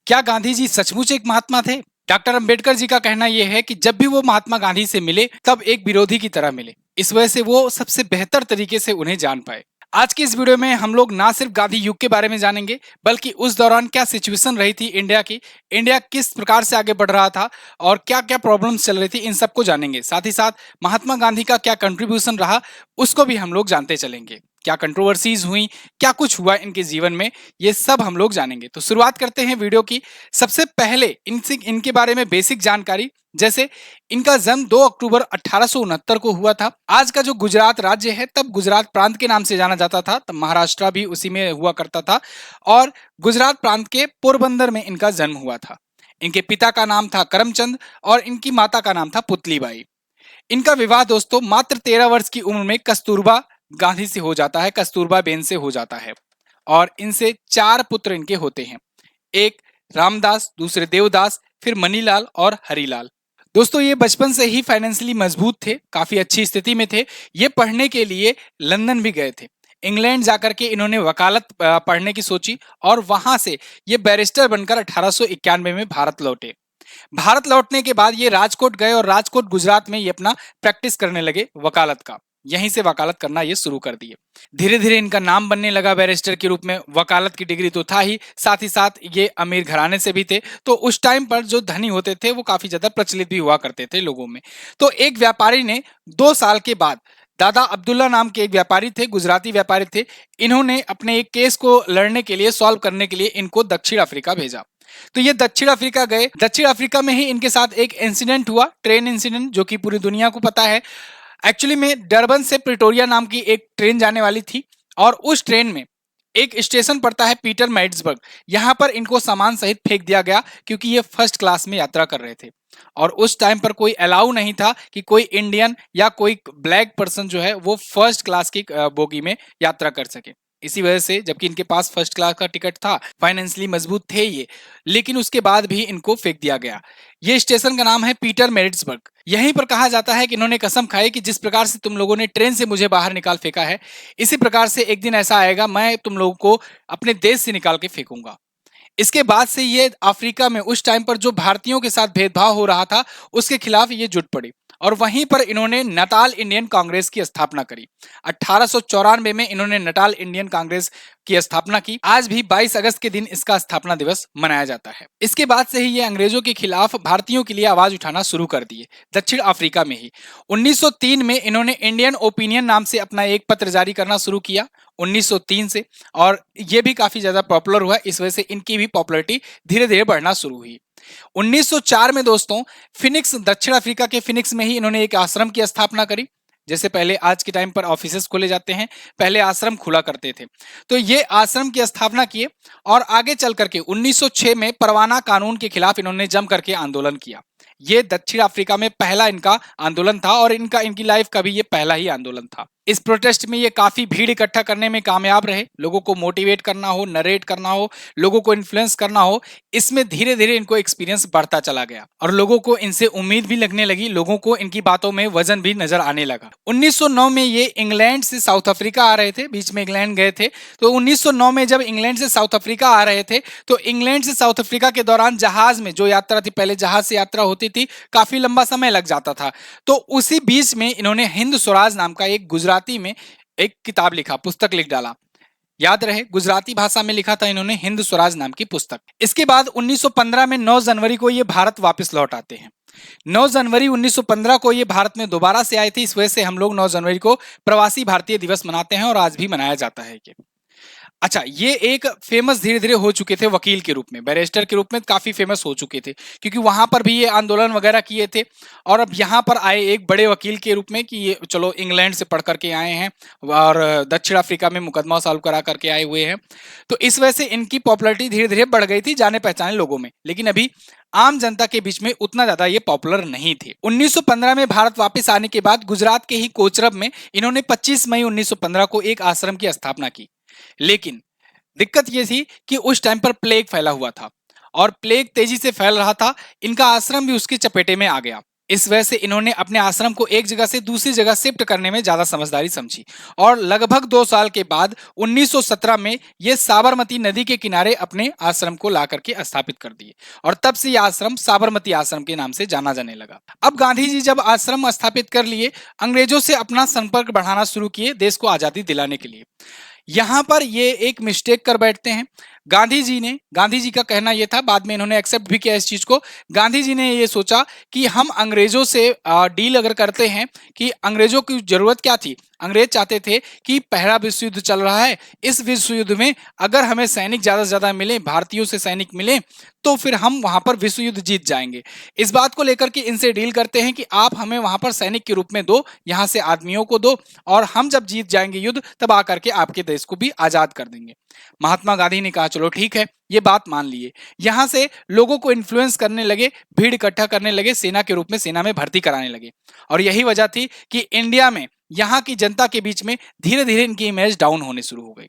क्या गांधी जी सचमुच एक महात्मा थे? डॉक्टर अंबेडकर जी का कहना यह है कि जब भी वो महात्मा गांधी से मिले तब एक विरोधी की तरह मिले। इस वजह से वो सबसे बेहतर तरीके से उन्हें जान पाए। आज की इस वीडियो में हम लोग ना सिर्फ गांधी युग के बारे में जानेंगे, बल्कि उस दौरान क्या सिचुएशन रही थी इंडिया की, इंडिया किस प्रकार से आगे बढ़ रहा था और क्या क्या प्रॉब्लम्स चल रही थी, इन सबको जानेंगे। साथ ही साथ महात्मा गांधी का क्या कंट्रीब्यूशन रहा, उसको भी हम लोग जानते चलेंगे। क्या कंट्रोवर्सीज हुई, क्या कुछ हुआ इनके जीवन में, ये सब हम लोग जानेंगे। तो शुरुआत करते हैं वीडियो की। सबसे पहले इनके बारे में बेसिक जानकारी, जैसे इनका जन्म 2 अक्टूबर 1869 को हुआ था। आज का जो गुजरात राज्य है तब गुजरात प्रांत के नाम से जाना जाता था, तब महाराष्ट्र भी उसी में हुआ करता था और गुजरात प्रांत के पोरबंदर में इनका जन्म हुआ था। इनके पिता का नाम था करमचंद और इनकी माता का नाम था पुतलीबाई। इनका विवाह दोस्तों मात्र 13 वर्ष की उम्र में कस्तूरबा गांधी से हो जाता है, कस्तूरबा बेन से हो जाता है और इनसे 4 पुत्र इनके होते हैं। एक रामदास, दूसरे देवदास, फिर मनीलाल और हरीलाल। दोस्तों ये बचपन से ही फाइनेंशियली मजबूत थे, काफी अच्छी स्थिति में थे। ये पढ़ने के लिए लंदन भी गए थे। इंग्लैंड जाकर के इन्होंने वकालत पढ़ने की सोची और वहां से ये बैरिस्टर बनकर 1891 में भारत लौटे। भारत लौटने के बाद ये राजकोट गए और राजकोट गुजरात में ये अपना प्रैक्टिस करने लगे वकालत का। यहीं से वकालत करना ये शुरू कर दिए। धीरे धीरे इनका नाम बनने लगा बैरिस्टर के रूप में। वकालत की डिग्री तो था ही, साथ ही साथ ये अमीर घराने से भी थे, तो उस टाइम पर जो धनी होते थे वो काफी ज्यादा प्रचलित भी हुआ करते थे लोगों में। तो एक व्यापारी ने 2 साल के बाद, दादा अब्दुल्ला नाम के एक व्यापारी थे, गुजराती व्यापारी थे, इन्होंने अपने एक केस को लड़ने के लिए, सॉल्व करने के लिए इनको दक्षिण अफ्रीका भेजा। तो ये दक्षिण अफ्रीका गए। दक्षिण अफ्रीका में ही इनके साथ एक इंसिडेंट हुआ, ट्रेन इंसिडेंट, जो कि पूरी दुनिया को पता है। एक्चुअली में डरबन से प्रिटोरिया नाम की एक ट्रेन जाने वाली थी और उस ट्रेन में एक स्टेशन पड़ता है पीटर मैट्सबर्ग। यहां पर इनको सामान सहित फेंक दिया गया क्योंकि ये फर्स्ट क्लास में यात्रा कर रहे थे और उस टाइम पर कोई अलाउ नहीं था कि कोई इंडियन या कोई ब्लैक पर्सन जो है वो फर्स्ट क्लास की बोगी में यात्रा कर सके। इसी वजह से, जबकि इनके पास फर्स्ट क्लास का टिकट था, फाइनेंशियली मजबूत थे ये, लेकिन उसके बाद भी इनको फेंक दिया गया। ये स्टेशन का नाम है पीटर मैरिट्सबर्ग। यहीं पर कहा जाता है कि इन्होंने कसम खाई कि जिस प्रकार से तुम लोगों ने ट्रेन से मुझे बाहर निकाल फेंका है, इसी प्रकार से एक दिन ऐसा आएगा, मैं तुम लोगों को अपने देश से निकाल के फेंकूंगा। इसके बाद से ये अफ्रीका में उस टाइम पर जो भारतीयों के साथ भेदभाव हो रहा था उसके खिलाफ ये जुट पड़ी और वहीं पर इन्होंने नटाल इंडियन कांग्रेस की स्थापना करी। 1894 में इन्होंने नटाल इंडियन कांग्रेस की स्थापना की। आज भी 22 अगस्त के दिन इसका स्थापना दिवस मनाया जाता है। इसके बाद से ही ये अंग्रेजों के खिलाफ भारतीयों के लिए आवाज उठाना शुरू कर दिए दक्षिण अफ्रीका में ही। 1903 में इन्होंने इंडियन ओपिनियन नाम से अपना एक पत्र जारी करना शुरू किया, 1903 से, और ये भी काफी ज्यादा पॉपुलर हुआ। इस वजह से इनकी भी पॉपुलैरिटी धीरे धीरे बढ़ना शुरू हुई। 1904 में दोस्तों फिनिक्स, दक्षिण अफ्रीका के फिनिक्स में ही इन्होंने एक आश्रम की स्थापना करी। जैसे पहले आज के टाइम पर ऑफिसेस खोले जाते हैं, पहले आश्रम खुला करते थे। तो ये आश्रम की स्थापना किए और आगे चल करके 1906 में परवाना कानून के खिलाफ इन्होंने जम करके आंदोलन किया। ये दक्षिण अफ्रीका में पहला इनका आंदोलन था और इनकी लाइफ का भी ये पहला ही आंदोलन था। इस प्रोटेस्ट में ये काफी भीड़ इकट्ठा करने में कामयाब रहे। लोगों को मोटिवेट करना हो, नरेट करना हो, लोगों को इन्फ्लुएंस करना हो, इसमें धीरे धीरे इनको एक्सपीरियंस बढ़ता चला गया और लोगों को इनसे उम्मीद भी लगने लगी, लोगों को इनकी बातों में वजन भी नजर आने लगा। 1909 में ये इंग्लैंड से साउथ अफ्रीका आ रहे थे, बीच में इंग्लैंड गए थे। तो 1909 में जब इंग्लैंड से साउथ अफ्रीका आ रहे थे तो इंग्लैंड से साउथ अफ्रीका के दौरान जहाज में जो यात्रा थी, पहले जहाज से यात्रा होती थी, काफी लंबा समय लग जाता था। तो उसी बीच में इन्होंने हिंद स्वराज नाम का एक गुजराती में एक किताब लिखा, पुस्तक लिख डाला। याद रहे, गुजराती भाषा में लिखा था इन्होंने हिंद स्वराज नाम की पुस्तक। इसके बाद 1915 में 9 जनवरी को ये भारत वापस लौट आते हैं। 9 जनवरी 1915 को ये भारत में दोबारा से आए थे। इस वजह से हम लोग 9 जनवरी को प्रवासी भारतीय दिवस मनाते हैं और आज भी मनाया जाता है ये। अच्छा, ये एक फेमस धीरे धीरे हो चुके थे वकील के रूप में, बैरिस्टर के रूप में काफी फेमस हो चुके थे क्योंकि वहां पर भी ये आंदोलन वगैरह किए थे और अब यहाँ पर आए एक बड़े वकील के रूप में कि ये चलो इंग्लैंड से पढ़ करके आए हैं और दक्षिण अफ्रीका में मुकदमा सॉल्व करा करके आए हुए हैं। तो इस वजह से इनकी पॉपुलैरिटी धीरे धीरे बढ़ गई थी जाने पहचाने लोगों में, लेकिन अभी आम जनता के बीच में उतना ज्यादा ये पॉपुलर नहीं थे। 1915 में भारत वापस आने के बाद गुजरात के ही कोचरब में इन्होंने 25 मई 1915 को एक आश्रम की स्थापना की। लेकिन दिक्कत यह थी कि उस टाइम पर प्लेग फैला हुआ था और प्लेग तेजी से फैल रहा था, इनका आश्रम भी उसके चपेटे में आ गया। इस वजह से इन्होंने अपने आश्रम को एक जगह से दूसरी जगह शिफ्ट करने में ज्यादा समझदारी समझी और लगभग 2 साल के बाद 1917 में ये साबरमती नदी के किनारे अपने आश्रम को ला करके स्थापित कर दिए और तब से यह आश्रम साबरमती आश्रम के नाम से जाना जाने लगा। अब गांधी जी जब आश्रम स्थापित कर लिए, अंग्रेजों से अपना संपर्क बढ़ाना शुरू किए देश को आजादी दिलाने के लिए। यहां पर ये एक मिस्टेक कर बैठते हैं। गांधी जी का कहना यह था, बाद में इन्होंने एक्सेप्ट भी किया इस चीज को। गांधी जी ने ये सोचा कि हम अंग्रेजों से डील अगर करते हैं, कि अंग्रेजों की जरूरत क्या थी, अंग्रेज चाहते थे कि पहला विश्व युद्ध चल रहा है, इस विश्व युद्ध में अगर हमें सैनिक ज्यादा से ज्यादा मिले, भारतीयों से सैनिक मिले, तो फिर हम वहां पर विश्व युद्ध जीत जाएंगे। इस बात को लेकर के इनसे डील करते हैं कि आप हमें वहां पर सैनिक के रूप में दो, यहां से आदमियों को दो, और हम जब जीत जाएंगे युद्ध तब आकर के आपके देश को भी आजाद कर देंगे। महात्मा गांधी ने कहा चलो ठीक है, ये बात मान लिए। यहां से लोगों को इन्फ्लुएंस करने लगे, भीड़ इकट्ठा करने लगे, सेना के रूप में सेना में भर्ती कराने लगे। और यही वजह थी कि इंडिया में यहाँ की जनता के बीच में धीरे धीरे इनकी इमेज डाउन होने शुरू हो गई।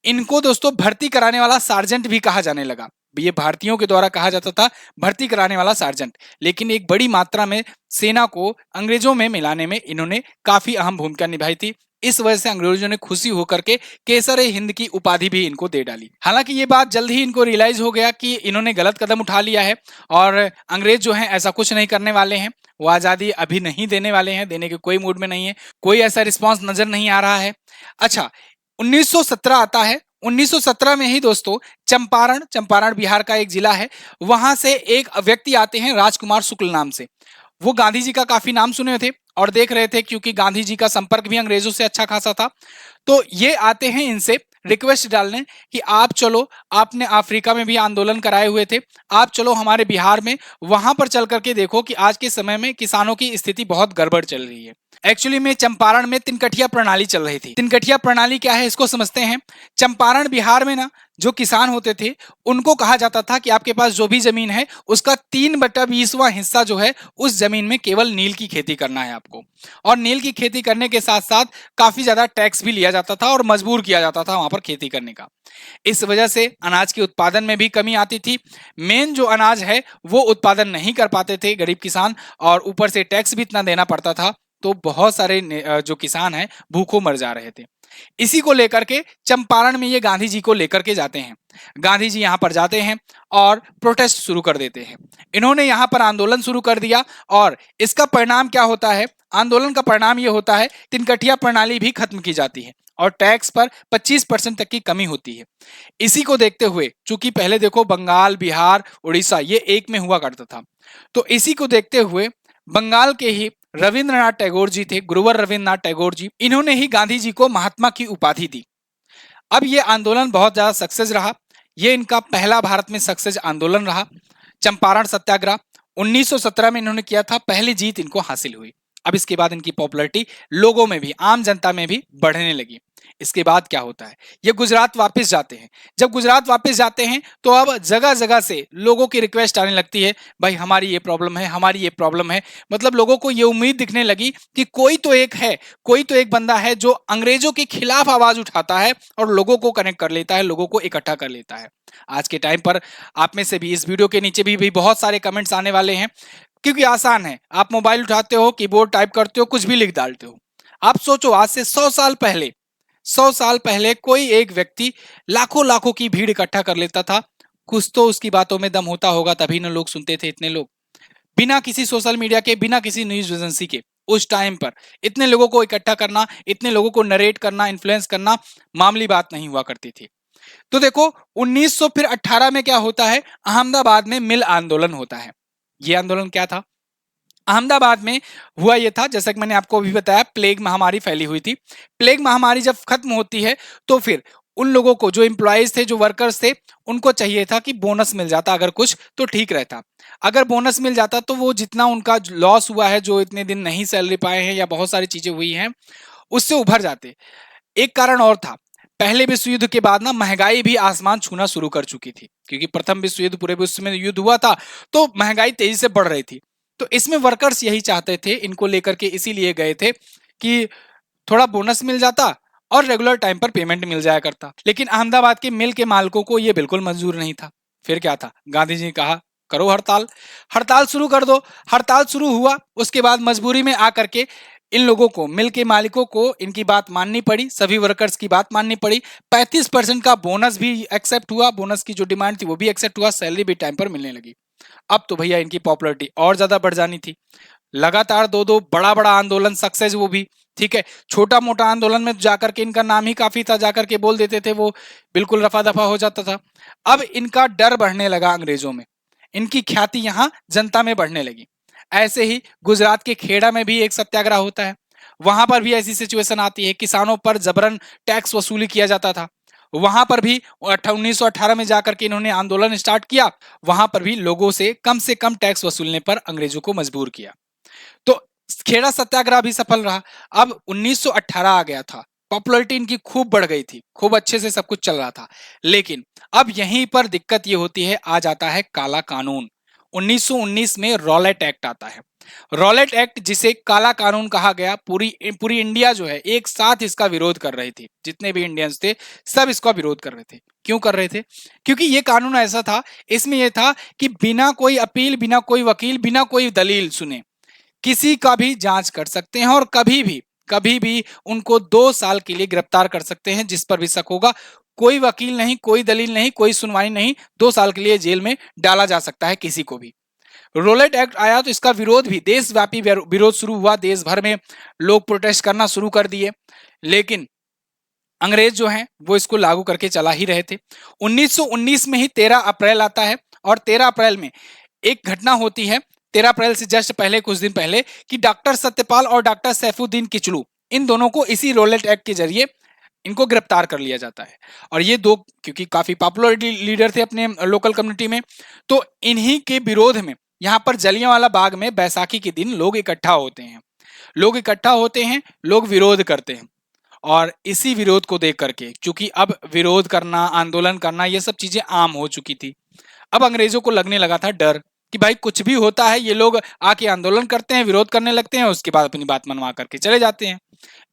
इनको दोस्तों भर्ती कराने वाला सार्जेंट भी कहा जाने लगा। ये भारतीयों के द्वारा कहा जाता था भर्ती कराने वाला सार्जेंट, लेकिन एक बड़ी मात्रा में सेना को अंग्रेजों में मिलाने में इन्होंने काफी अहम भूमिका निभाई थी। इस वजह से अंग्रेजों ने खुशी होकर के केसर हिंद की उपाधि भी इनको दे डाली। हालांकि ये बात जल्द ही इनको रियलाइज हो गया कि इन्होंने गलत कदम उठा लिया है और अंग्रेज जो हैं ऐसा कुछ नहीं करने वाले हैं, वो आजादी अभी नहीं देने वाले हैं, देने के कोई मूड में नहीं है, कोई ऐसा रिस्पॉन्स नजर नहीं आ रहा है। अच्छा, 1917 आता है। 1917 में ही दोस्तों चंपारण बिहार का एक जिला है, वहां से एक व्यक्ति आते हैं राजकुमार शुक्ल नाम से। वो गांधी जी का काफी नाम सुने थे और देख रहे थे, क्योंकि गांधी जी का संपर्क भी अंग्रेजों से अच्छा खासा था। तो ये आते हैं इनसे रिक्वेस्ट डालने कि आप चलो, आपने अफ्रीका में भी आंदोलन कराए हुए थे, आप चलो हमारे बिहार में, वहां पर चल करके देखो कि आज के समय में किसानों की स्थिति बहुत गड़बड़ चल रही है। एक्चुअली में चंपारण में तिनकठिया प्रणाली चल रही थी। तिनकठिया प्रणाली क्या है इसको समझते हैं। चंपारण बिहार में ना जो किसान होते थे उनको कहा जाता था कि आपके पास जो भी जमीन है उसका 3/20वां हिस्सा जो है उस जमीन में केवल नील की खेती करना है आपको। और नील की खेती करने के साथ साथ काफी ज्यादा टैक्स भी लिया जाता था और मजबूर किया जाता था वहां पर खेती करने का। इस वजह से अनाज के उत्पादन में भी कमी आती थी। मेन जो अनाज है वो उत्पादन नहीं कर पाते थे गरीब किसान, और ऊपर से टैक्स भी इतना देना पड़ता था, तो बहुत सारे जो किसान हैं भूखों मर जा रहे थे। इसी को लेकर के चंपारण में ये गांधी जी को लेकर के जाते हैं। गांधी जी यहाँ पर जाते हैं और प्रोटेस्ट शुरू कर देते हैं। इन्होंने यहाँ पर आंदोलन शुरू कर दिया और इसका परिणाम क्या होता है, आंदोलन का परिणाम ये होता है तिनकठिया प्रणाली भी खत्म की जाती है और टैक्स पर 25% तक की कमी होती है। इसी को देखते हुए, चूंकि पहले देखो बंगाल, बिहार, उड़ीसा ये एक में हुआ करता था, तो इसी को देखते हुए बंगाल के ही रविंद्रनाथ टैगोर जी थे, गुरुवर रविंद्रनाथ टैगोर जी, इन्होंने ही गांधी जी को महात्मा की उपाधि दी। अब ये आंदोलन बहुत ज्यादा सक्सेस रहा। ये इनका पहला भारत में सक्सेस आंदोलन रहा। चंपारण सत्याग्रह 1917 में इन्होंने किया था, पहली जीत इनको हासिल हुई। अब इसके बाद इनकी पॉपुलैरिटी लोगों में भी, आम जनता में भी बढ़ने लगी। इसके बाद क्या होता है, ये गुजरात वापस जाते हैं। जब गुजरात वापस जाते हैं तो अब जगह जगह से लोगों की रिक्वेस्ट आने लगती है, भाई हमारी ये प्रॉब्लम है, हमारी ये प्रॉब्लम है। मतलब लोगों को ये उम्मीद दिखने लगी कि कोई तो एक है, कोई तो एक बंदा है जो अंग्रेजों के खिलाफ आवाज उठाता है और लोगों को कनेक्ट कर लेता है, लोगों को इकट्ठा कर लेता है। आज के टाइम पर आप में से भी इस वीडियो के नीचे भी बहुत सारे कमेंट्स आने वाले हैं, क्योंकि आसान है, आप मोबाइल उठाते हो, कीबोर्ड टाइप करते हो, कुछ भी लिख डालते हो। आप सोचो आज से 100 साल पहले कोई एक व्यक्ति लाखों लाखों की भीड़ इकट्ठा कर लेता था। कुछ तो उसकी बातों में दम होता होगा, तभी ना लोग सुनते थे इतने लोग। बिना किसी सोशल मीडिया के, बिना किसी न्यूज एजेंसी के उस टाइम पर इतने लोगों को इकट्ठा करना, इतने लोगों को नरेट करना, इन्फ्लुएंस करना मामूली बात नहीं हुआ करती थी। तो देखो 1918 में क्या होता है, अहमदाबाद में मिल आंदोलन होता है। यह आंदोलन क्या था, अहमदाबाद में हुआ यह था, जैसा कि मैंने आपको अभी बताया, प्लेग महामारी फैली हुई थी। प्लेग महामारी जब खत्म होती है तो फिर उन लोगों को, जो एम्प्लॉयज थे, जो वर्कर्स थे, उनको चाहिए था कि बोनस मिल जाता अगर कुछ तो ठीक रहता। अगर बोनस मिल जाता तो वो जितना उनका लॉस हुआ है, जो इतने दिन नहीं सैलरी पाए हैं या बहुत सारी चीजें हुई हैं, उससे उभर जाते। एक कारण और था, पहले विश्व युद्ध के बाद ना महंगाई भी आसमान छूना शुरू कर चुकी थी, क्योंकि प्रथम विश्व युद्ध, पूरे विश्व में युद्ध हुआ था, तो महंगाई तेजी से बढ़ रही थी। तो इसमें वर्कर्स यही चाहते थे, इनको लेकर के इसीलिए गए थे कि थोड़ा बोनस मिल जाता और रेगुलर टाइम पर पेमेंट मिल जाया करता। लेकिन अहमदाबाद के मिल के मालिकों को यह बिल्कुल मंजूर नहीं था। फिर क्या था, गांधी जी ने कहा करो हड़ताल, हड़ताल शुरू कर दो। हड़ताल शुरू हुआ, उसके बाद मजबूरी में आकर के इन लोगों को, मिल के मालिकों को इनकी बात माननी पड़ी, सभी वर्कर्स की बात माननी पड़ी। 35% का बोनस भी एक्सेप्ट हुआ, बोनस की जो डिमांड थी वो भी एक्सेप्ट हुआ, सैलरी भी टाइम पर मिलने लगी। अब तो भैया इनकी पॉपुलैरिटी और ज्यादा बढ़ जानी थी। लगातार दो दो बड़ा बड़ा आंदोलन सक्सेस, वो भी ठीक है, छोटा मोटा आंदोलन में जाकर के इनका नाम ही काफी था, जाकर के बोल देते थे, वो बिल्कुल रफा दफा हो जाता था। अब इनका डर बढ़ने लगा अंग्रेजों में, इनकी ख्याति यहाँ जनता में बढ़ने लगी। ऐसे ही गुजरात के खेड़ा में भी एक सत्याग्रह होता है, वहां पर भी ऐसी सिचुएशन आती है, किसानों पर जबरन टैक्स वसूली किया जाता था। वहां पर भी 1918 में जाकर के इन्होंने आंदोलन स्टार्ट किया, वहां पर भी लोगों से कम टैक्स वसूलने पर अंग्रेजों को मजबूर किया। तो खेड़ा सत्याग्रह भी सफल रहा। अब 1918 आ गया था, पॉपुलैरिटी इनकी खूब बढ़ गई थी, खूब अच्छे से सब कुछ चल रहा था। लेकिन अब यहीं पर दिक्कत ये होती है, आ जाता है काला कानून। 1919 में रॉलेट एक्ट आता है। रॉलेट एक्ट, जिसे काला कानून कहा गया, पूरी पूरी इंडिया जो है एक साथ इसका विरोध कर रही थी, जितने भी इंडियंस थे सब इसका विरोध कर रहे थे। क्यों कर रहे थे? क्योंकि ये कानून ऐसा था, इसमें यह था कि बिना कोई अपील, बिना कोई वकील, बिना कोई दलील सुने किसी का भी जांच कर सकते हैं, और कभी भी उनको 2 साल के लिए गिरफ्तार कर सकते हैं, जिस पर भी शक होगा। कोई वकील नहीं, कोई दलील नहीं, कोई सुनवाई नहीं, 2 साल के लिए जेल में डाला जा सकता है किसी को भी। रोलेट एक्ट आया तो इसका विरोध भी, देशव्यापी विरोध शुरू हुआ, देश भर में लोग प्रोटेस्ट करना शुरू कर दिए। लेकिन अंग्रेज जो हैं वो इसको लागू करके चला ही रहे थे। 1919 में ही 13 अप्रैल आता है, और 13 अप्रैल में एक घटना होती है, 13 अप्रैल से जस्ट पहले, कुछ दिन पहले, कि डॉक्टर सत्यपाल और डॉक्टर सैफुद्दीन किचलू, इन दोनों को इसी रोलेट एक्ट के जरिए इनको गिरफ्तार कर लिया जाता है। और ये दो क्योंकि काफी पॉपुलर लीडर थे अपने लोकल कम्युनिटी में, तो इन्हीं के विरोध में यहाँ पर जलियांवाला बाग में बैसाखी के दिन लोग इकट्ठा होते हैं, लोग विरोध करते हैं। और इसी विरोध को देख करके, क्योंकि अब विरोध करना, आंदोलन करना, ये सब चीजें आम हो चुकी थी, अब अंग्रेजों को लगने लगा था डर कि भाई कुछ भी होता है, ये लोग आके आंदोलन करते हैं, विरोध करने लगते हैं, उसके बाद अपनी बात मनवा करके चले जाते हैं,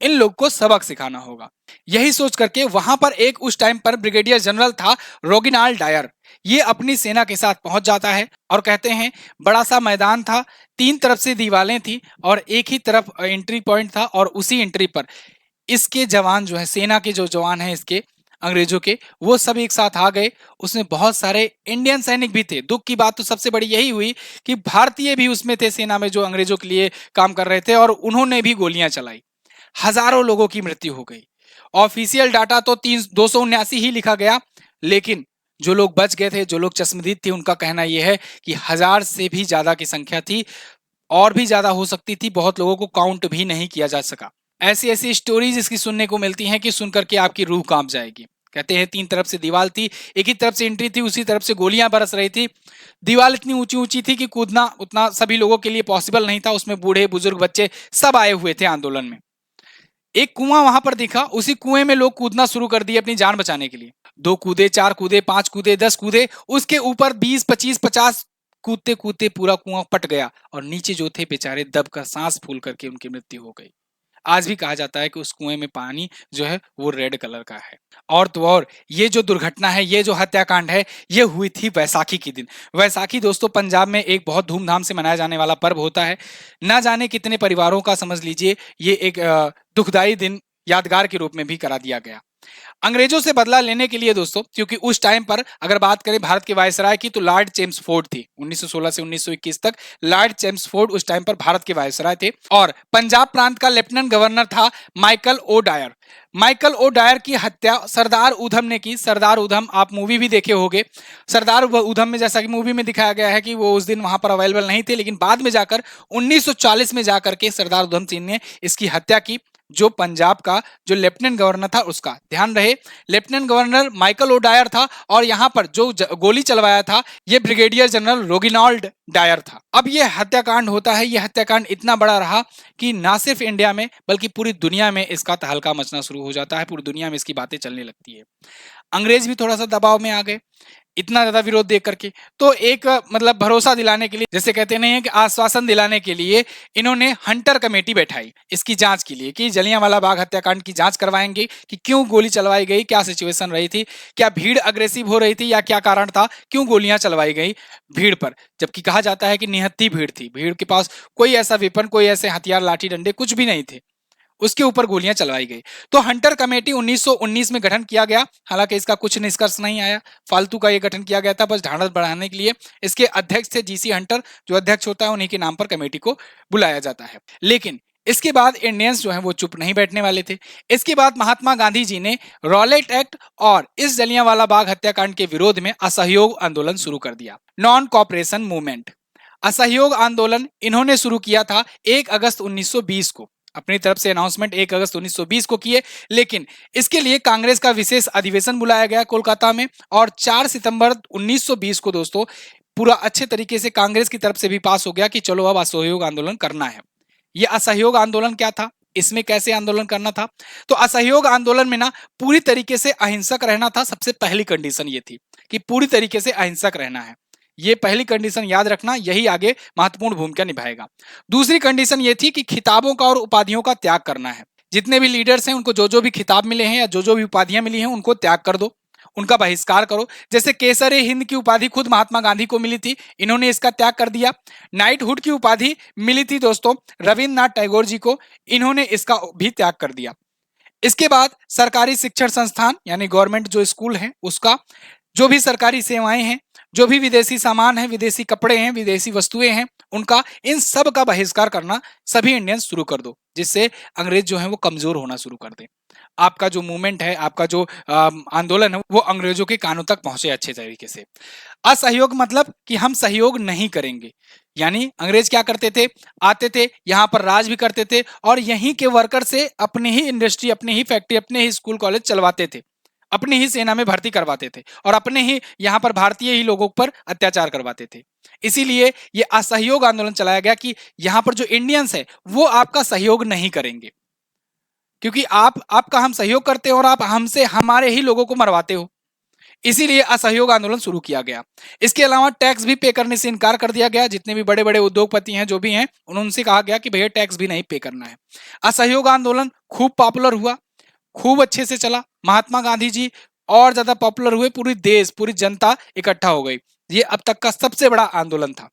इन लोग को सबक सिखाना होगा। यही सोच करके वहां पर एक, उस टाइम पर ब्रिगेडियर जनरल था रोगिनाल्ड डायर, ये अपनी सेना के साथ पहुंच जाता है, और कहते हैं बड़ा सा मैदान था, 3 तरफ से दीवारें थी, और एक ही तरफ एंट्री पॉइंट था, और उसी एंट्री पर इसके जवान जो है, सेना के जो जवान हैं इसके, अंग्रेजों के, वो सब एक साथ आ गए। उसमें बहुत सारे इंडियन सैनिक भी थे। दुख की बात तो सबसे बड़ी यही हुई कि भारतीय भी उसमें थे सेना में, जो अंग्रेजों के लिए काम कर रहे थे, और उन्होंने भी गोलियां चलाई। हजारों लोगों की मृत्यु हो गई। ऑफिशियल डाटा तो 279 ही लिखा गया, लेकिन जो लोग बच गए थे, जो लोग चश्मदीद थे, उनका कहना यह है कि 1000 से भी ज्यादा की संख्या थी, और भी ज्यादा हो सकती थी, बहुत लोगों को काउंट भी नहीं किया जा सका। ऐसी ऐसी स्टोरीज इसकी सुनने को मिलती हैं कि सुनकर के आपकी रूह कांप जाएगी। कहते हैं 3 तरफ से दीवार थी, एक ही तरफ से एंट्री थी, उसी तरफ से गोलियां बरस रही थी। दीवार इतनी ऊंची ऊंची थी कि कूदना उतना सभी लोगों के लिए पॉसिबल नहीं था, उसमें बूढ़े बुजुर्ग बच्चे सब आए हुए थे आंदोलन में। एक कुआं वहां पर दिखा, उसी कुएं में लोग कूदना शुरू कर दिए अपनी जान बचाने के लिए। 2 कूदे, 4 कूदे, 5 कूदे, 10 कूदे, उसके ऊपर 20, 25, 50 कूदते कूदते पूरा कुआं पट गया, और नीचे जो थे बेचारे दबकर सांस फूल करके उनकी मृत्यु हो गई। आज भी कहा जाता है कि उस कुएं में पानी जो है वो रेड कलर का है। और तो और ये जो दुर्घटना है, ये जो हत्याकांड है, ये हुई थी वैसाखी के दिन। वैसाखी दोस्तों पंजाब में एक बहुत धूमधाम से मनाया जाने वाला पर्व होता है। ना जाने कितने परिवारों का, समझ लीजिए, ये एक दुखदाई दिन यादगार के रूप में भी करा दिया गया। अंग्रेजों से बदला लेने के लिए दोस्तों, क्योंकि उस टाइम पर अगर बात करें भारत के वायसराय की, तो लॉर्ड चेम्सफोर्ड थी। 1916 से 1921 तक लॉर्ड चेम्सफोर्ड उस टाइम पर भारत के वायसराय थे, और पंजाब प्रांत का लेफ्टिनेंट गवर्नर था Michael O'Dwyer. Michael O'Dwyer की हत्या सरदार उधम ने की। सरदार उधम आप मूवी भी देखे होंगे। सरदार उधम में जैसा कि मूवी में दिखाया गया है कि वो उस दिन वहां पर अवेलेबल नहीं थे, लेकिन बाद में जाकर 1940 में जाकर के सरदार उधम सिंह ने इसकी हत्या की, जो पंजाब का जो लेफ्टिनेंट गवर्नर था उसका। ध्यान रहे, lieutenant governor Michael O'Dwyer था, और यहां पर जो गोली चलवाया था ये ब्रिगेडियर जनरल रोगिनाल्ड डायर था। अब ये हत्याकांड होता है, ये हत्याकांड इतना बड़ा रहा कि ना सिर्फ इंडिया में बल्कि पूरी दुनिया में इसका तहलका मचना शुरू हो जाता है, पूरी दुनिया में इसकी बातें चलने लगती है। अंग्रेज भी थोड़ा सा दबाव में आ गए। इतना ज्यादा विरोध देख करके। तो एक मतलब भरोसा दिलाने के लिए, जैसे कहते नहीं है कि आश्वासन दिलाने के लिए, इन्होंने हंटर कमेटी बैठाई इसकी जांच के लिए कि जलियांवाला बाग हत्याकांड की जांच करवाएंगे कि क्यों गोली चलवाई गई, क्या सिचुएशन रही थी, क्या भीड़ अग्रेसिव हो रही थी या क्या कारण था, क्यों गोलियां चलवाई गई भीड़ पर। जबकि कहा जाता है कि निहत्थी भीड़ थी, भीड़ के पास कोई ऐसा वेपन, कोई ऐसे हथियार, लाठी डंडे कुछ भी नहीं थे, उसके ऊपर गोलियां चलवाई गई। तो हंटर कमेटी 1919 में गठन किया गया, हालांकि इसका कुछ निष्कर्ष नहीं आया, फालतू का ये गठन किया गया था बस ढांढस बढ़ाने के लिए। इसके अध्यक्ष थे जीसी हंटर, जो अध्यक्ष होता है उन्हीं के नाम पर कमेटी को बुलाया जाता है। लेकिन इसके बाद इंडियंस जो है वो चुप नहीं बैठने वाले थे। इसके बाद महात्मा गांधी जी ने रॉलेट एक्ट और इस जलियांवाला बाग हत्याकांड के विरोध में असहयोग आंदोलन शुरू कर दिया, नॉन कॉपरेशन मूवमेंट। असहयोग आंदोलन इन्होंने शुरू किया था 1 अगस्त 1920 को, अपनी तरफ से अनाउंसमेंट 1 अगस्त 1920 को किए। लेकिन इसके लिए कांग्रेस का विशेष अधिवेशन बुलाया गया कोलकाता में, और 4 सितंबर 1920 को दोस्तों पूरा अच्छे तरीके से कांग्रेस की तरफ से भी पास हो गया कि चलो अब असहयोग आंदोलन करना है। यह असहयोग आंदोलन क्या था, इसमें कैसे आंदोलन करना था? तो असहयोग आंदोलन में ना पूरी तरीके से अहिंसक रहना था। सबसे पहली कंडीशन ये थी कि पूरी तरीके से अहिंसक रहना है। ये पहली कंडीशन याद रखना, यही आगे महत्वपूर्ण भूमिका निभाएगा। दूसरी कंडीशन ये थी कि खिताबों का और उपाधियों का त्याग करना है। जितने भी लीडर्स हैं उनको जो जो भी खिताब मिले हैं या जो जो भी उपाधियां मिली हैं उनको त्याग कर दो, उनका बहिष्कार करो। जैसे केसर हिंद की उपाधि खुद महात्मा गांधी को मिली थी, इन्होंने इसका त्याग कर दिया। नाइटहुड की उपाधि मिली थी दोस्तों रविन्द्रनाथ टैगोर जी को, इन्होंने इसका भी त्याग कर दिया। इसके बाद सरकारी शिक्षण संस्थान यानी गवर्नमेंट जो स्कूल है उसका, जो भी सरकारी सेवाएं हैं, जो भी विदेशी सामान है, विदेशी कपड़े हैं, विदेशी वस्तुएं हैं, उनका, इन सब का बहिष्कार करना सभी इंडियंस शुरू कर दो, जिससे अंग्रेज जो है वो कमजोर होना शुरू कर दे। आपका जो मूवमेंट है, आपका जो आंदोलन है वो अंग्रेजों के कानों तक पहुंचे अच्छे तरीके से। असहयोग मतलब कि हम सहयोग नहीं करेंगे, यानी अंग्रेज क्या करते थे, आते थे यहाँ पर राज भी करते थे और यहीं के वर्कर से अपनी ही इंडस्ट्री, अपनी ही फैक्ट्री, अपने ही स्कूल कॉलेज चलवाते थे, अपनी ही सेना में भर्ती करवाते थे और अपने ही यहाँ पर भारतीय ही लोगों पर अत्याचार करवाते थे। इसीलिए ये असहयोग आंदोलन चलाया गया कि यहाँ पर जो इंडियंस है वो आपका सहयोग नहीं करेंगे, क्योंकि आपका हम सहयोग करते हो और आप हमसे हमारे ही लोगों को मरवाते हो। इसीलिए असहयोग आंदोलन शुरू किया गया। इसके अलावा टैक्स भी पे करने से इनकार कर दिया गया। जितने भी बड़े बड़े उद्योगपति हैं, जो भी हैं, उनसे कहा गया कि भैया टैक्स भी नहीं पे करना है। असहयोग आंदोलन खूब पॉपुलर हुआ, खूब अच्छे से चला। महात्मा गांधी जी और ज्यादा पॉपुलर हुए, पूरी देश, पूरी जनता इकट्ठा हो गई। ये अब तक का सबसे बड़ा आंदोलन था।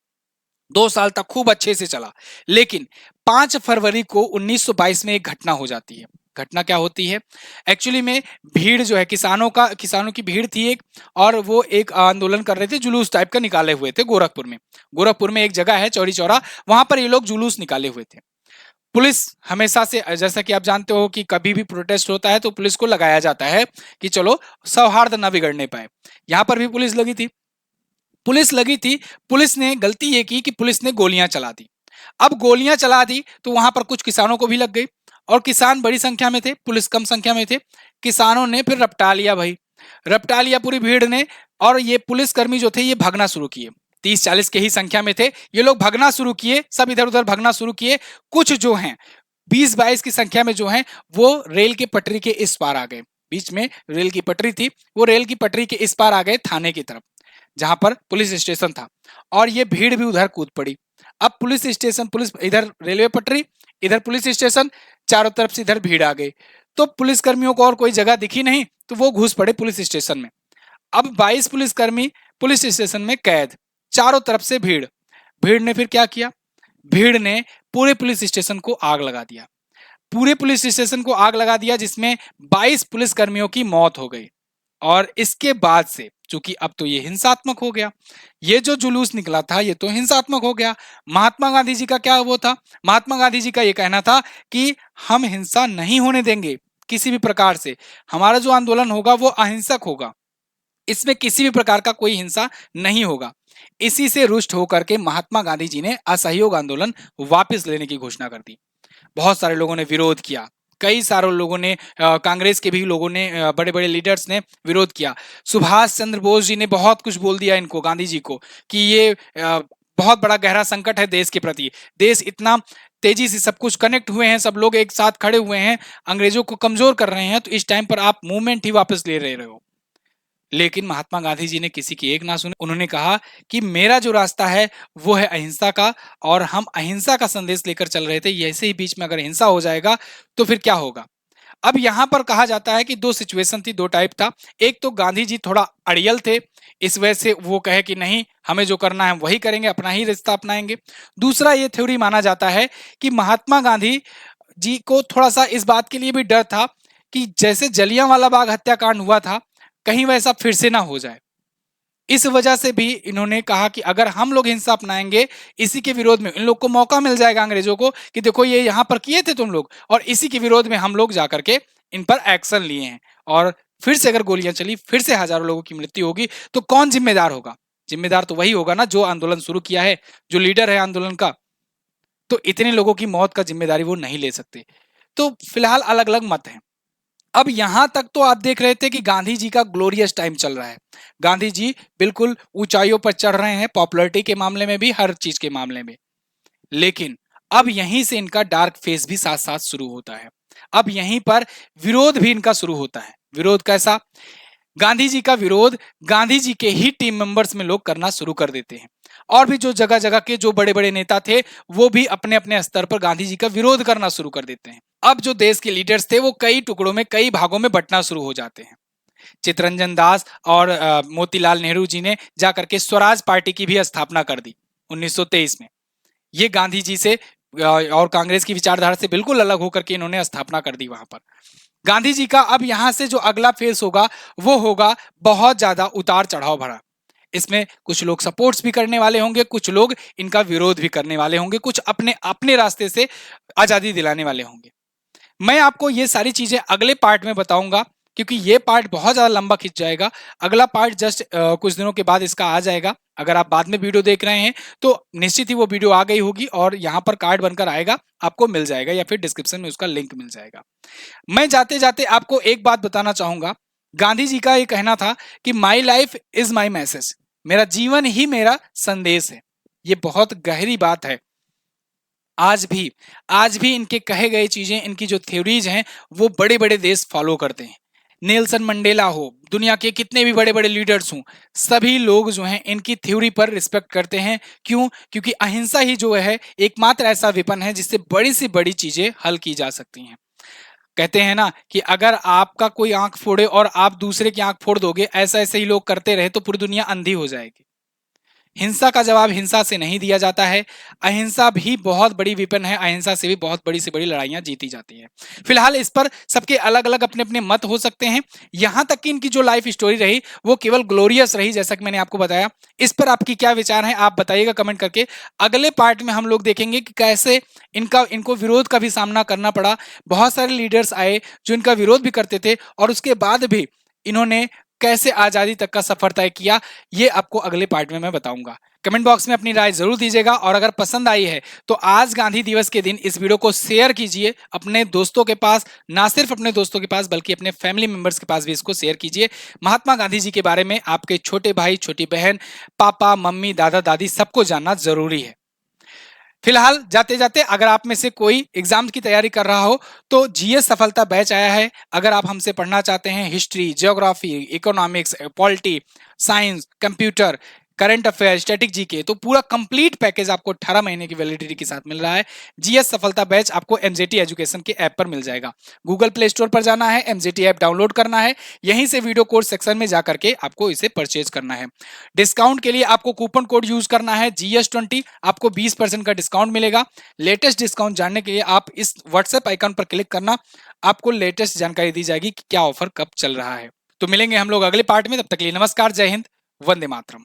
2 साल तक खूब अच्छे से चला। लेकिन 5 फरवरी को 1922 में एक घटना हो जाती है। घटना क्या होती है? एक्चुअली में भीड़ जो है, किसानों की भीड़ थी एक, और वो एक आंदोलन कर रहे थे, जुलूस टाइप का निकाले हुए थे गोरखपुर में। गोरखपुर में एक जगह है चौरी चौरा, वहां पर ये लोग जुलूस निकाले हुए थे। पुलिस हमेशा से, जैसा कि आप जानते हो कि कभी भी प्रोटेस्ट होता है तो पुलिस को लगाया जाता है कि चलो सौहार्द ना बिगड़ने पाए। यहां पर भी पुलिस लगी थी। पुलिस ने गलती ये की कि पुलिस ने गोलियां चला दी। अब गोलियां चला दी तो वहां पर कुछ किसानों को भी लग गई, और किसान बड़ी संख्या में थे, पुलिस कम संख्या में थे। किसानों ने फिर रपटा लिया भाई, रपटा लिया पूरी भीड़ ने, और ये पुलिसकर्मी जो थे ये भागना शुरू किए। 30-40 के ही संख्या में थे ये लोग, भागना शुरू किए, सब इधर उधर भागना शुरू किए। कुछ जो हैं 20-22 की संख्या में जो हैं वो रेल की पटरी के इस पार आ गए। बीच में रेल की पटरी थी, वो रेल की पटरी के इस पार आ गए थाने की तरफ, जहां पर पुलिस स्टेशन था, और ये भीड़ भी उधर कूद पड़ी। अब पुलिस स्टेशन, पुलिस इधर रेलवे पटरी, इधर पुलिस स्टेशन, चारों तरफ से इधर भीड़ आ गई। तो पुलिसकर्मियों को और कोई जगह दिखी नहीं, तो वो घुस पड़े पुलिस स्टेशन में। अब 22 पुलिसकर्मी पुलिस स्टेशन में कैद, चारों तरफ से भीड़। भीड़ ने फिर क्या किया? भीड़ ने पूरे पुलिस स्टेशन को आग लगा दिया। पूरे पुलिस स्टेशन को आग लगा दिया, जिसमें 22 पुलिसकर्मियों की मौत हो गई। और इसके बाद से, चूंकि अब तो ये हिंसात्मक हो गया, ये जो जुलूस निकला था ये तो हिंसात्मक हो गया। महात्मा गांधी जी का क्या वो था? महात्मा गांधी जी का ये कहना था कि हम हिंसा नहीं होने देंगे किसी भी प्रकार से, हमारा जो आंदोलन होगा वो अहिंसक होगा, इसमें किसी भी प्रकार का कोई हिंसा नहीं होगा। इसी से रुष्ट होकर के महात्मा गांधी जी ने असहयोग आंदोलन वापस लेने की घोषणा कर दी। बहुत सारे लोगों ने विरोध किया, कई सारे लोगों ने, कांग्रेस के भी लोगों ने, बड़े बड़े लीडर्स ने विरोध किया। सुभाष चंद्र बोस जी ने बहुत कुछ बोल दिया इनको, गांधी जी को, कि ये बहुत बड़ा गहरा संकट है देश के प्रति, देश इतना तेजी से सब कुछ कनेक्ट हुए हैं, सब लोग एक साथ खड़े हुए हैं, अंग्रेजों को कमजोर कर रहे हैं, तो इस टाइम पर आप मूवमेंट ही वापस ले रहे हो। लेकिन महात्मा गांधी जी ने किसी की एक ना सुनी। उन्होंने कहा कि मेरा जो रास्ता है वो है अहिंसा का, और हम अहिंसा का संदेश लेकर चल रहे थे। ऐसे ही बीच में अगर हिंसा हो जाएगा तो फिर क्या होगा। अब यहां पर कहा जाता है कि दो सिचुएशन थी, दो टाइप था। एक तो गांधी जी थोड़ा अड़ियल थे, इस वजह से वो कहे कि नहीं, हमें जो करना है वही करेंगे, अपना ही रास्ता अपनाएंगे। दूसरा ये थ्योरी माना जाता है कि महात्मा गांधी जी को थोड़ा सा इस बात के लिए भी डर था कि जैसे जलियांवाला बाग हत्याकांड हुआ था, कहीं वैसा फिर से ना हो जाए। इस वजह से भी इन्होंने कहा कि अगर हम लोग हिंसा अपनाएंगे, इसी के विरोध में इन लोग को मौका मिल जाएगा, अंग्रेजों को, कि देखो ये यहां पर किए थे तुम लोग, और इसी के विरोध में हम लोग जाकर के इन पर एक्शन लिए हैं, और फिर से अगर गोलियां चली, फिर से हजारों लोगों की मृत्यु होगी, तो कौन जिम्मेदार होगा। जिम्मेदार तो वही होगा ना जो आंदोलन शुरू किया है, जो लीडर है आंदोलन का। तो इतने लोगों की मौत का जिम्मेदारी वो नहीं ले सकते। तो फिलहाल अलग अलग मत हैं। अब यहां तक तो आप देख रहे थे कि गांधी जी का ग्लोरियस टाइम चल रहा है। गांधी जी बिल्कुल ऊंचाइयों पर चढ़ रहे हैं, पॉपुलैरिटी के मामले में भी, हर चीज के मामले में। लेकिन अब यहीं से इनका डार्क फेस भी साथ साथ शुरू होता है। अब यहीं पर विरोध भी इनका शुरू होता है। विरोध कैसा? गांधी जी का विरोध गांधी जी के ही टीम मेंबर्स में लोग करना शुरू कर देते हैं, और भी जो जगह जगह के जो बड़े बड़े नेता थे वो भी अपने अपने स्तर पर गांधी जी का विरोध करना शुरू कर देते हैं। अब जो देश के लीडर्स थे वो कई टुकड़ों में, कई भागों में बंटना शुरू हो जाते हैं। चितरंजन दास और मोतीलाल नेहरू जी ने जाकर के स्वराज पार्टी की भी स्थापना कर दी 1923 में। ये गांधी जी से और कांग्रेस की विचारधारा से बिल्कुल अलग होकर के इन्होंने स्थापना कर दी वहां पर। गांधी जी का अब यहां से जो अगला फेस होगा वो होगा बहुत ज्यादा उतार चढ़ाव भरा। इसमें कुछ लोग सपोर्ट्स भी करने वाले होंगे, कुछ लोग इनका विरोध भी करने वाले होंगे, कुछ अपने अपने रास्ते से आजादी दिलाने वाले होंगे। मैं आपको ये सारी चीजें अगले पार्ट में बताऊंगा, क्योंकि ये पार्ट बहुत ज्यादा लंबा खिंच जाएगा। अगला पार्ट जस्ट कुछ दिनों के बाद इसका आ जाएगा। अगर आप बाद में वीडियो देख रहे हैं तो निश्चित ही वो वीडियो आ गई होगी, और यहाँ पर कार्ड बनकर आएगा, आपको मिल जाएगा, या फिर डिस्क्रिप्शन में उसका लिंक मिल जाएगा। मैं जाते जाते आपको एक बात बताना चाहूंगा। गांधी जी का ये कहना था कि my life is my message, मेरा जीवन ही मेरा संदेश है। ये बहुत गहरी बात है। आज भी आज भी इनके कहे गए चीजें, इनकी जो थ्योरीज हैं, वो बड़े बड़े देश फॉलो करते हैं। नेल्सन मंडेला हो, दुनिया के कितने भी बड़े बड़े लीडर्स हों, सभी लोग जो हैं इनकी थ्योरी पर रिस्पेक्ट करते हैं। क्यों? क्योंकि अहिंसा ही जो है एकमात्र ऐसा वेपन है जिससे बड़ी से बड़ी चीजें हल की जा सकती हैं। कहते हैं ना कि अगर आपका कोई आंख फोड़े और आप दूसरे की आंख फोड़ दोगे, ऐसा ऐसे ही लोग करते रहे, तो पूरी दुनिया अंधी हो जाएगी। हिंसा का जवाब हिंसा से नहीं दिया जाता है। अहिंसा भी बहुत बड़ी विपन है, अहिंसा से भी बहुत बड़ी से बड़ी लड़ाइयां जीती जाती हैं। फिलहाल इस पर सबके अलग अलग अपने अपने मत हो सकते हैं। यहां तक कि इनकी जो लाइफ स्टोरी रही वो केवल ग्लोरियस रही, जैसा कि मैंने आपको बताया। इस पर आपकी क्या विचार है आप बताइएगा कमेंट करके। अगले पार्ट में हम लोग देखेंगे कि कैसे इनको विरोध का भी सामना करना पड़ा। बहुत सारे लीडर्स आए जो इनका विरोध भी करते थे, और उसके बाद भी इन्होंने कैसे आजादी तक का सफर तय किया, ये आपको अगले पार्ट में मैं बताऊंगा। कमेंट बॉक्स में अपनी राय जरूर दीजिएगा, और अगर पसंद आई है तो आज गांधी दिवस के दिन इस वीडियो को शेयर कीजिए अपने दोस्तों के पास। ना सिर्फ अपने दोस्तों के पास बल्कि अपने फैमिली मेंबर्स के पास भी इसको शेयर कीजिए। महात्मा गांधी जी के बारे में आपके छोटे भाई, छोटी बहन, पापा, मम्मी, दादा, दादी सबको जानना जरूरी है। फिलहाल जाते जाते अगर आप में से कोई एग्जाम की तैयारी कर रहा हो तो जीएस सफलता बैच आया है। अगर आप हमसे पढ़ना चाहते हैं history, geography, economics, polity, science, computer, current affair, static GK, तो पूरा कंप्लीट पैकेज आपको 18 महीने की वैलिडिटी के साथ मिल रहा है। जीएस सफलता बैच आपको एमजेटी एजुकेशन के ऐप पर मिल जाएगा। गूगल प्ले स्टोर पर जाना है, एमजेटी ऐप डाउनलोड करना है, यहीं से वीडियो कोर्स सेक्शन में जाकर के आपको इसे परचेज करना है। डिस्काउंट के लिए आपको कूपन कोड यूज करना है GS20, आपको 20% का डिस्काउंट मिलेगा। लेटेस्ट डिस्काउंट जानने के लिए आप इस व्हाट्सएप आइकन पर क्लिक करना, आपको लेटेस्ट जानकारी दी जाएगी कि क्या ऑफर कब चल रहा है। तो मिलेंगे हम लोग अगले पार्ट में, तब तक के लिए नमस्कार, जय हिंद, वंदे मातरम।